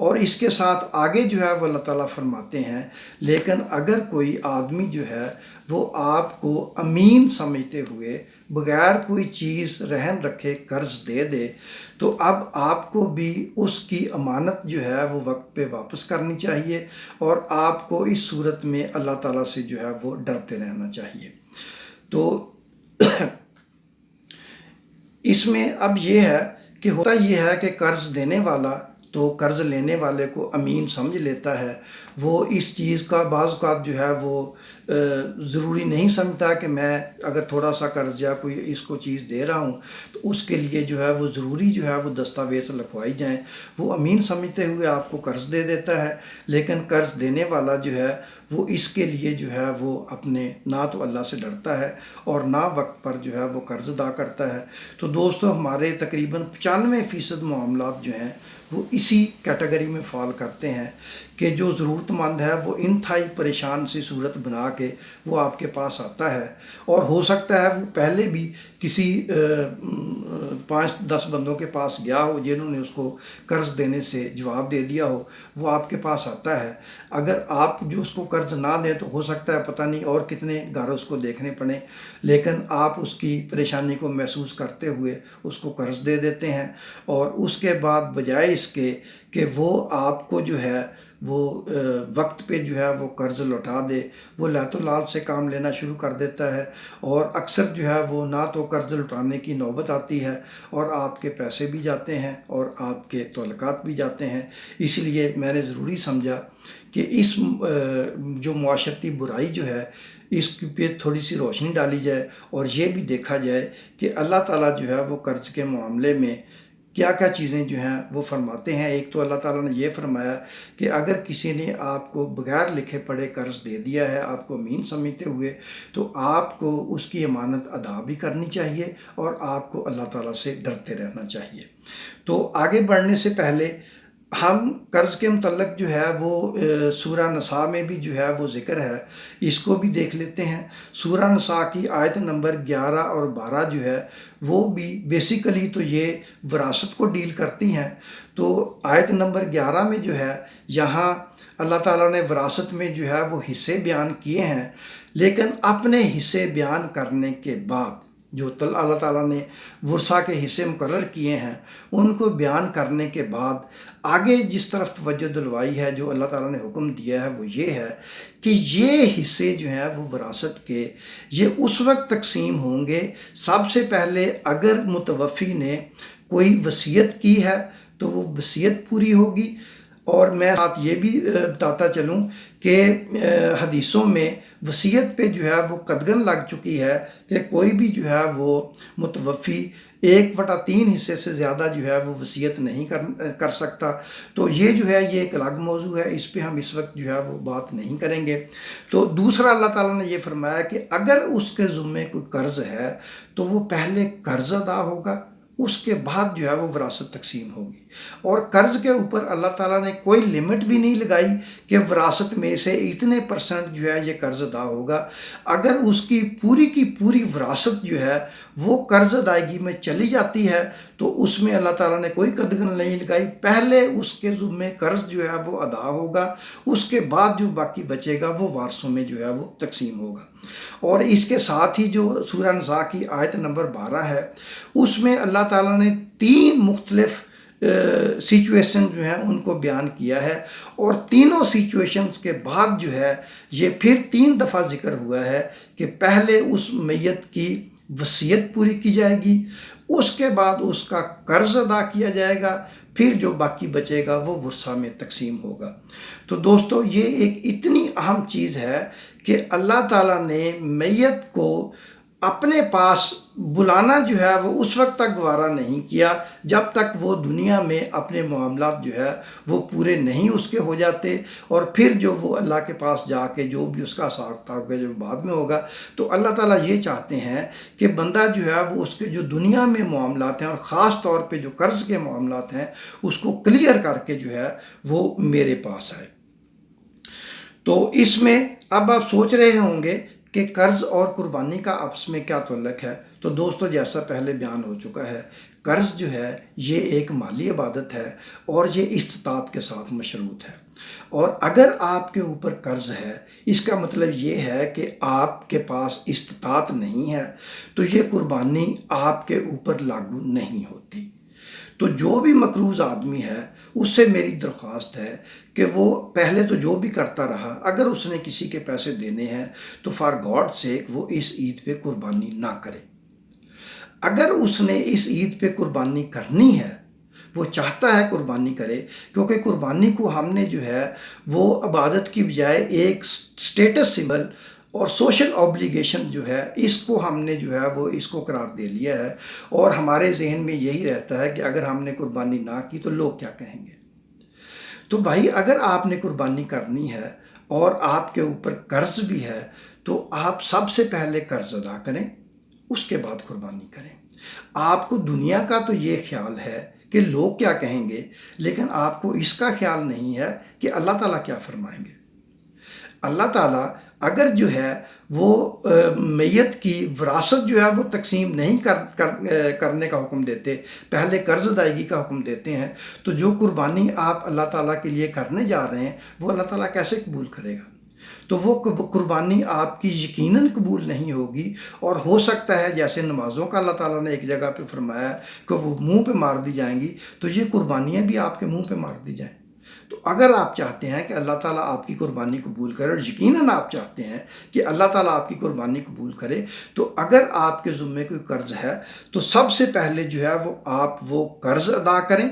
اور اس کے ساتھ آگے جو ہے وہ اللہ تعالیٰ فرماتے ہیں لیکن اگر کوئی آدمی جو ہے وہ آپ کو امین سمجھتے ہوئے بغیر کوئی چیز رہن رکھے قرض دے دے تو اب آپ کو بھی اس کی امانت جو ہے وہ وقت پہ واپس کرنی چاہیے اور آپ کو اس صورت میں اللہ تعالیٰ سے جو ہے وہ ڈرتے رہنا چاہیے۔ تو اس میں اب یہ ہے کہ ہوتا یہ ہے کہ قرض دینے والا تو قرض لینے والے کو امین سمجھ لیتا ہے، وہ اس چیز کا بعض اوقات جو ہے وہ ضروری نہیں سمجھتا کہ میں اگر تھوڑا سا قرض یا کوئی اس کو چیز دے رہا ہوں تو اس کے لیے جو ہے وہ ضروری جو ہے وہ دستاویز لکھوائی جائیں، وہ امین سمجھتے ہوئے آپ کو قرض دے دیتا ہے، لیکن قرض دینے والا جو ہے وہ اس کے لیے جو ہے وہ اپنے نہ تو اللہ سے ڈرتا ہے اور نہ وقت پر جو ہے وہ قرض ادا کرتا ہے۔ تو دوستو ہمارے تقریباً 95% معاملات جو ہیں وہ اسی کیٹیگری میں فال کرتے ہیں کہ جو ضرورت مند ہے وہ انتہائی پریشان سی صورت بنا کے وہ آپ کے پاس آتا ہے، اور ہو سکتا ہے وہ پہلے بھی کسی 5-10 بندوں کے پاس گیا ہو جنہوں نے اس کو قرض دینے سے جواب دے دیا ہو، وہ آپ کے پاس آتا ہے۔ اگر آپ جو اس کو قرض نہ دیں تو ہو سکتا ہے پتہ نہیں اور کتنے گھر اس کو دیکھنے پڑیں، لیکن آپ اس کی پریشانی کو محسوس کرتے ہوئے اس کو قرض دے دیتے ہیں، اور اس کے بعد بجائے اس کے کہ وہ آپ کو جو ہے وہ وقت پہ جو ہے وہ قرض لوٹا دے، وہ لہت و لال سے کام لینا شروع کر دیتا ہے، اور اکثر جو ہے وہ نہ تو قرض لوٹانے کی نوبت آتی ہے اور آپ کے پیسے بھی جاتے ہیں اور آپ کے تعلقات بھی جاتے ہیں۔ اس لیے میں نے ضروری سمجھا کہ اس جو معاشرتی برائی جو ہے اس پہ تھوڑی سی روشنی ڈالی جائے اور یہ بھی دیکھا جائے کہ اللہ تعالیٰ جو ہے وہ قرض کے معاملے میں کیا کیا چیزیں جو ہیں وہ فرماتے ہیں۔ ایک تو اللہ تعالیٰ نے یہ فرمایا کہ اگر کسی نے آپ کو بغیر لکھے پڑھے قرض دے دیا ہے آپ کو امین سمجھتے ہوئے تو آپ کو اس کی امانت ادا بھی کرنی چاہیے اور آپ کو اللہ تعالیٰ سے ڈرتے رہنا چاہیے۔ تو آگے بڑھنے سے پہلے ہم قرض کے متعلق جو ہے وہ سورہ نساء میں بھی جو ہے وہ ذکر ہے، اس کو بھی دیکھ لیتے ہیں۔ سورہ نساء کی آیت نمبر 11 اور 12 جو ہے وہ بھی بیسیکلی تو یہ وراثت کو ڈیل کرتی ہیں۔ تو آیت نمبر 11 میں جو ہے یہاں اللہ تعالیٰ نے وراثت میں جو ہے وہ حصے بیان کیے ہیں، لیکن اپنے حصے بیان کرنے کے بعد جو اللہ تعالیٰ نے ورثہ کے حصے مقرر کیے ہیں ان کو بیان کرنے کے بعد آگے جس طرف توجہ دلوائی ہے، جو اللہ تعالیٰ نے حکم دیا ہے وہ یہ ہے کہ یہ حصے جو ہیں وہ وراثت کے یہ اس وقت تقسیم ہوں گے، سب سے پہلے اگر متوفی نے کوئی وصیت کی ہے تو وہ وصیت پوری ہوگی۔ اور میں ساتھ یہ بھی بتاتا چلوں کہ حدیثوں میں وصیت پہ جو ہے وہ قدغن لگ چکی ہے کہ کوئی بھی جو ہے وہ متوفی 1/3 حصے سے زیادہ جو ہے وہ وصیت نہیں کر سکتا۔ تو یہ جو ہے یہ ایک الگ موضوع ہے، اس پہ ہم اس وقت جو ہے وہ بات نہیں کریں گے۔ تو دوسرا اللہ تعالیٰ نے یہ فرمایا کہ اگر اس کے ذمے کوئی قرض ہے تو وہ پہلے قرض ادا ہوگا، اس کے بعد جو ہے وہ وراثت تقسیم ہوگی، اور قرض کے اوپر اللہ تعالیٰ نے کوئی لمٹ بھی نہیں لگائی کہ وراثت میں سے اتنے % جو ہے یہ قرض ادا ہوگا۔ اگر اس کی پوری وراثت جو ہے وہ قرض ادائیگی میں چلی جاتی ہے تو اس میں اللہ تعالیٰ نے کوئی قدغن نہیں لگائی، پہلے اس کے ذمے قرض جو ہے وہ ادا ہوگا، اس کے بعد جو باقی بچے گا وہ وارثوں میں جو ہے وہ تقسیم ہوگا۔ اور اس کے ساتھ ہی جو سورہ نساء کی آیت نمبر 12 ہے اس میں اللہ تعالیٰ نے 3 مختلف سچویشن جو ہیں ان کو بیان کیا ہے، اور تینوں سچویشنز کے بعد جو ہے یہ پھر 3 دفعہ ذکر ہوا ہے کہ پہلے اس میت کی وصیت پوری کی جائے گی، اس کے بعد اس کا قرض ادا کیا جائے گا، پھر جو باقی بچے گا وہ ورثہ میں تقسیم ہوگا۔ تو دوستو یہ ایک اتنی اہم چیز ہے کہ اللہ تعالیٰ نے میت کو اپنے پاس بلانا جو ہے وہ اس وقت تک گوارا نہیں کیا جب تک وہ دنیا میں اپنے معاملات جو ہے وہ پورے نہیں اس کے ہو جاتے، اور پھر جو وہ اللہ کے پاس جا کے جو بھی اس کا حساب ہوگا جو بعد میں ہوگا، تو اللہ تعالیٰ یہ چاہتے ہیں کہ بندہ جو ہے وہ اس کے جو دنیا میں معاملات ہیں اور خاص طور پہ جو قرض کے معاملات ہیں اس کو کلیئر کر کے جو ہے وہ میرے پاس آئے۔ تو اس میں اب آپ سوچ رہے ہوں گے کہ قرض اور قربانی کا آپس میں کیا تعلق ہے۔ تو دوستو جیسا پہلے بیان ہو چکا ہے، قرض جو ہے یہ ایک مالی عبادت ہے اور یہ استطاعت کے ساتھ مشروط ہے۔ اور اگر آپ کے اوپر قرض ہے، اس کا مطلب یہ ہے کہ آپ کے پاس استطاعت نہیں ہے، تو یہ قربانی آپ کے اوپر لاگو نہیں ہوتی۔ تو جو بھی مقروض آدمی ہے اس سے میری درخواست ہے کہ وہ پہلے تو جو بھی کرتا رہا، اگر اس نے کسی کے پیسے دینے ہیں تو فار گاڈ سیک وہ اس عید پہ قربانی نہ کرے۔ اگر اس نے اس عید پہ قربانی کرنی ہے، وہ چاہتا ہے قربانی کرے، کیونکہ قربانی کو ہم نے جو ہے وہ عبادت کی بجائے ایک سٹیٹس سمبل اور سوشل اوبلیگیشن جو ہے اس کو ہم نے جو ہے وہ اس کو قرار دے لیا ہے، اور ہمارے ذہن میں یہی رہتا ہے کہ اگر ہم نے قربانی نہ کی تو لوگ کیا کہیں گے۔ تو بھائی اگر آپ نے قربانی کرنی ہے اور آپ کے اوپر قرض بھی ہے تو آپ سب سے پہلے قرض ادا کریں، اس کے بعد قربانی کریں۔ آپ کو دنیا کا تو یہ خیال ہے کہ لوگ کیا کہیں گے، لیکن آپ کو اس کا خیال نہیں ہے کہ اللہ تعالیٰ کیا فرمائیں گے۔ اللہ تعالیٰ اگر جو ہے وہ میت کی وراثت جو ہے وہ تقسیم نہیں کرنے کا حکم دیتے، پہلے قرض ادائیگی کا حکم دیتے ہیں، تو جو قربانی آپ اللہ تعالیٰ کے لیے کرنے جا رہے ہیں وہ اللہ تعالیٰ کیسے قبول کرے گا؟ تو وہ قربانی آپ کی یقیناً قبول نہیں ہوگی، اور ہو سکتا ہے جیسے نمازوں کا اللہ تعالیٰ نے ایک جگہ پہ فرمایا کہ وہ منہ پہ مار دی جائیں گی، تو یہ قربانیاں بھی آپ کے منہ پہ مار دی جائیں۔ تو اگر آپ چاہتے ہیں کہ اللہ تعالیٰ آپ کی قربانی قبول کرے، اور یقیناً آپ چاہتے ہیں کہ اللہ تعالیٰ آپ کی قربانی قبول کرے، تو اگر آپ کے ذمے کوئی قرض ہے تو سب سے پہلے جو ہے آپ وہ قرض ادا کریں،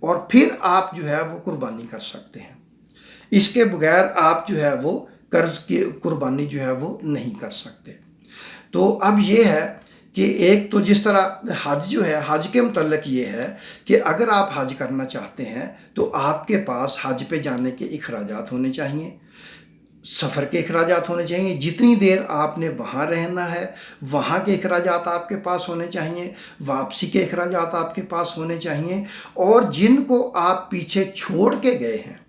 اور پھر آپ جو ہے وہ قربانی کر سکتے ہیں۔ اس کے بغیر آپ جو ہے وہ قرض کی قربانی جو ہے وہ نہیں کر سکتے۔ تو اب یہ ہے کہ ایک تو جس طرح حج جو ہے، حج کے متعلق یہ ہے کہ اگر آپ حج کرنا چاہتے ہیں تو آپ کے پاس حج پہ جانے کے اخراجات ہونے چاہیے، سفر کے اخراجات ہونے چاہیے، جتنی دیر آپ نے وہاں رہنا ہے وہاں کے اخراجات آپ کے پاس ہونے چاہیے، واپسی کے اخراجات آپ کے پاس ہونے چاہیے، اور جن کو آپ پیچھے چھوڑ کے گئے ہیں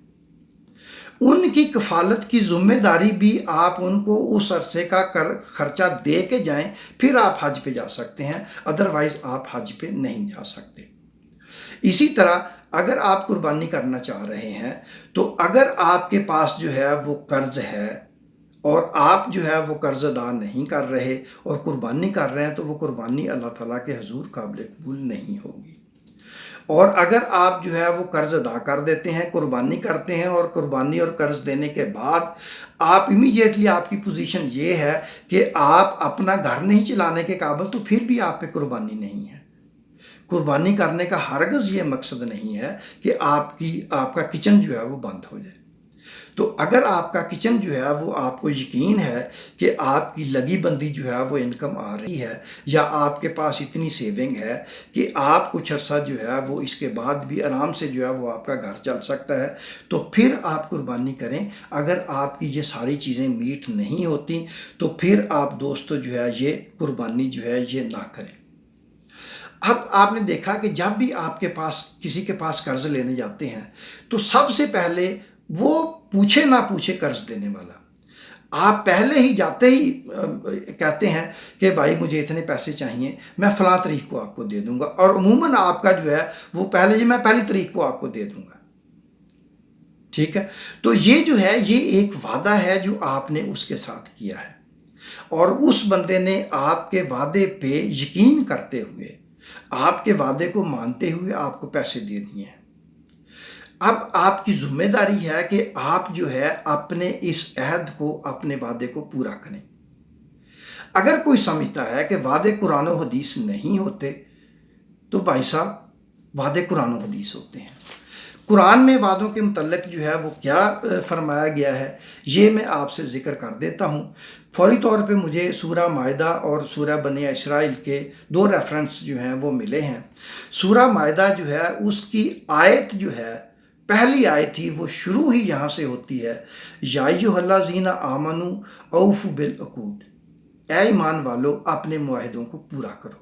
ان کی کفالت کی ذمہ داری بھی آپ ان کو اس عرصے کا خرچہ دے کے جائیں، پھر آپ حج پہ جا سکتے ہیں، ادروائز آپ حج پہ نہیں جا سکتے۔ اسی طرح اگر آپ قربانی کرنا چاہ رہے ہیں تو اگر آپ کے پاس جو ہے وہ قرض ہے اور آپ جو ہے وہ قرض ادا نہیں کر رہے اور قربانی کر رہے ہیں، تو وہ قربانی اللہ تعالیٰ کے حضور قابل قبول نہیں ہوگی۔ اور اگر آپ جو ہے وہ قرض ادا کر دیتے ہیں، قربانی کرتے ہیں، اور قربانی اور قرض دینے کے بعد آپ امیجیٹلی آپ کی پوزیشن یہ ہے کہ آپ اپنا گھر نہیں چلانے کے قابل، تو پھر بھی آپ پہ قربانی نہیں ہے۔ قربانی کرنے کا ہرگز یہ مقصد نہیں ہے کہ آپ کا کچن جو ہے وہ بند ہو جائے۔ تو اگر آپ کا کچن جو ہے وہ آپ کو یقین ہے کہ آپ کی لگی بندی جو ہے وہ انکم آ رہی ہے، یا آپ کے پاس اتنی سیونگ ہے کہ آپ کچھ عرصہ جو ہے وہ اس کے بعد بھی آرام سے جو ہے وہ آپ کا گھر چل سکتا ہے، تو پھر آپ قربانی کریں۔ اگر آپ کی یہ ساری چیزیں میٹ نہیں ہوتی تو پھر آپ دوستو جو ہے یہ قربانی جو ہے یہ نہ کریں۔ اب آپ نے دیکھا کہ جب بھی آپ کے پاس کسی کے پاس قرض لینے جاتے ہیں تو سب سے پہلے وہ پوچھے نہ پوچھے قرض دینے والا، آپ پہلے ہی جاتے ہی کہتے ہیں کہ بھائی مجھے اتنے پیسے چاہیے، میں فلاں تاریخ کو آپ کو دے دوں گا، اور عموماً آپ کا جو ہے وہ میں پہلی تاریخ کو آپ کو دے دوں گا۔ ٹھیک ہے، تو یہ جو ہے یہ ایک وعدہ ہے جو آپ نے اس کے ساتھ کیا ہے، اور اس بندے نے آپ کے وعدے پہ یقین کرتے ہوئے، آپ کے وعدے کو مانتے ہوئے آپ کو پیسے دے دیے ہیں۔ اب آپ کی ذمہ داری ہے کہ آپ جو ہے اپنے اس عہد کو، اپنے وعدے کو پورا کریں۔ اگر کوئی سمجھتا ہے کہ وعدے قرآن و حدیث نہیں ہوتے تو بھائی صاحب وعدے قرآن و حدیث ہوتے ہیں۔ قرآن میں وعدوں کے متعلق جو ہے وہ کیا فرمایا گیا ہے یہ میں آپ سے ذکر کر دیتا ہوں۔ فوری طور پہ مجھے سورہ مائدہ اور سورہ بنی اسرائیل کے 2 ریفرنس جو ہیں وہ ملے ہیں۔ سورہ مائدہ جو ہے اس کی آیت جو ہے، پہلی آیت ہی وہ شروع ہی یہاں سے ہوتی ہے، یا ایھا الذین آمنوا اوفوا بالعقود، اے ایمان والو اپنے معاہدوں کو پورا کرو۔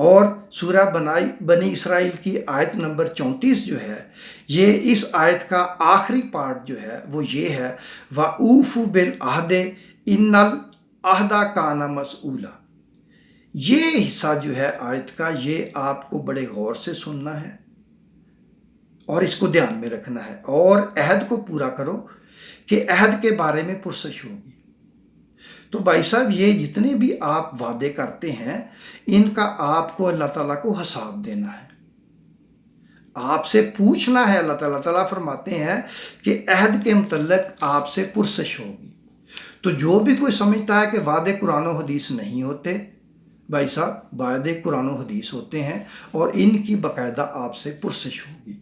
اور سورہ بنی اسرائیل کی آیت نمبر 34 جو ہے، یہ اس آیت کا آخری پارٹ جو ہے وہ یہ ہے، وَأَوْفُوا بِالْعَهْدِ إِنَّ الْعَهْدَ كَانَ مَسْئُولًا۔ یہ حصہ جو ہے آیت کا، یہ آپ کو بڑے غور سے سننا ہے اور اس کو دھیان میں رکھنا ہے، اور عہد کو پورا کرو کہ عہد کے بارے میں پرسش ہوگی۔ تو بھائی صاحب، یہ جتنے بھی آپ وعدے کرتے ہیں ان کا آپ کو اللہ تعالیٰ کو حساب دینا ہے، آپ سے پوچھنا ہے۔ اللہ تعالیٰ فرماتے ہیں کہ عہد کے متعلق آپ سے پرسش ہوگی۔ تو جو بھی کوئی سمجھتا ہے کہ وعدے قرآن و حدیث نہیں ہوتے، بھائی صاحب وعدے قرآن و حدیث ہوتے ہیں اور ان کی باقاعدہ آپ سے پرسش ہوگی۔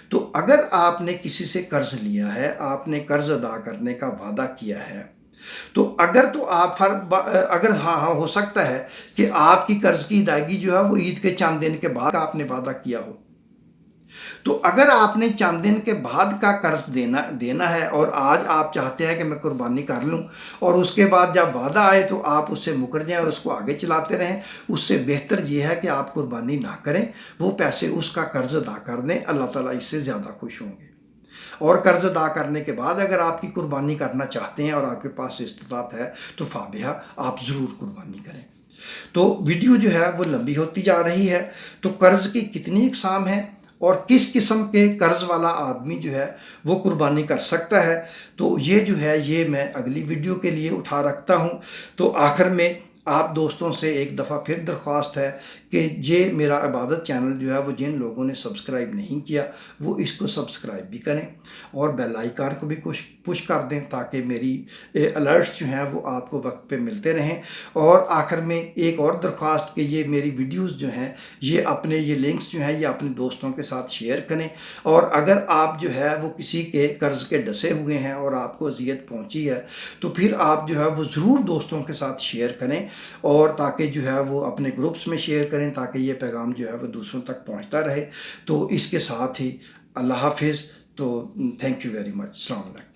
تو اگر آپ نے کسی سے قرض لیا ہے، آپ نے قرض ادا کرنے کا وعدہ کیا ہے، تو اگر ہاں ہو سکتا ہے کہ آپ کی قرض کی ادائیگی جو ہے وہ عید کے چند دن کے بعد آپ نے وعدہ کیا ہو، تو اگر آپ نے چند دن کے بعد کا قرض دینا ہے اور آج آپ چاہتے ہیں کہ میں قربانی کر لوں، اور اس کے بعد جب وعدہ آئے تو آپ اس سے مکر جائیں اور اس کو آگے چلاتے رہیں، اس سے بہتر یہ ہے کہ آپ قربانی نہ کریں، وہ پیسے اس کا قرض ادا کر دیں، اللہ تعالیٰ اس سے زیادہ خوش ہوں گے۔ اور قرض ادا کرنے کے بعد اگر آپ کی قربانی کرنا چاہتے ہیں اور آپ کے پاس استطاعت ہے تو فابہا، آپ ضرور قربانی کریں۔ تو ویڈیو جو ہے وہ لمبی ہوتی جا رہی ہے۔ تو قرض کی کتنی اقسام ہیں اور کس قسم کے قرض والا آدمی جو ہے وہ قربانی کر سکتا ہے، تو یہ جو ہے یہ میں اگلی ویڈیو کے لیے اٹھا رکھتا ہوں۔ تو آخر میں آپ دوستوں سے ایک دفعہ پھر درخواست ہے کہ یہ میرا عبادت چینل جو ہے وہ جن لوگوں نے سبسکرائب نہیں کیا وہ اس کو سبسکرائب بھی کریں اور بیل آئیکن کو بھی پش کر دیں تاکہ میری الرٹس جو ہیں وہ آپ کو وقت پہ ملتے رہیں۔ اور آخر میں ایک اور درخواست کہ یہ میری ویڈیوز جو ہیں یہ لنکس جو ہیں یہ اپنے دوستوں کے ساتھ شیئر کریں، اور اگر آپ جو ہے وہ کسی کے قرض کے ڈسے ہوئے ہیں اور آپ کو اذیت پہنچی ہے تو پھر آپ جو ہے وہ ضرور دوستوں کے ساتھ شیئر کریں، اور تاکہ جو ہے وہ اپنے گروپس میں شیئر کریں تاکہ یہ پیغام جو ہے وہ دوسروں تک پہنچتا رہے۔ تو اس کے ساتھ ہی اللہ حافظ۔ تو تھینک یو ویری مچ۔ السلام علیکم۔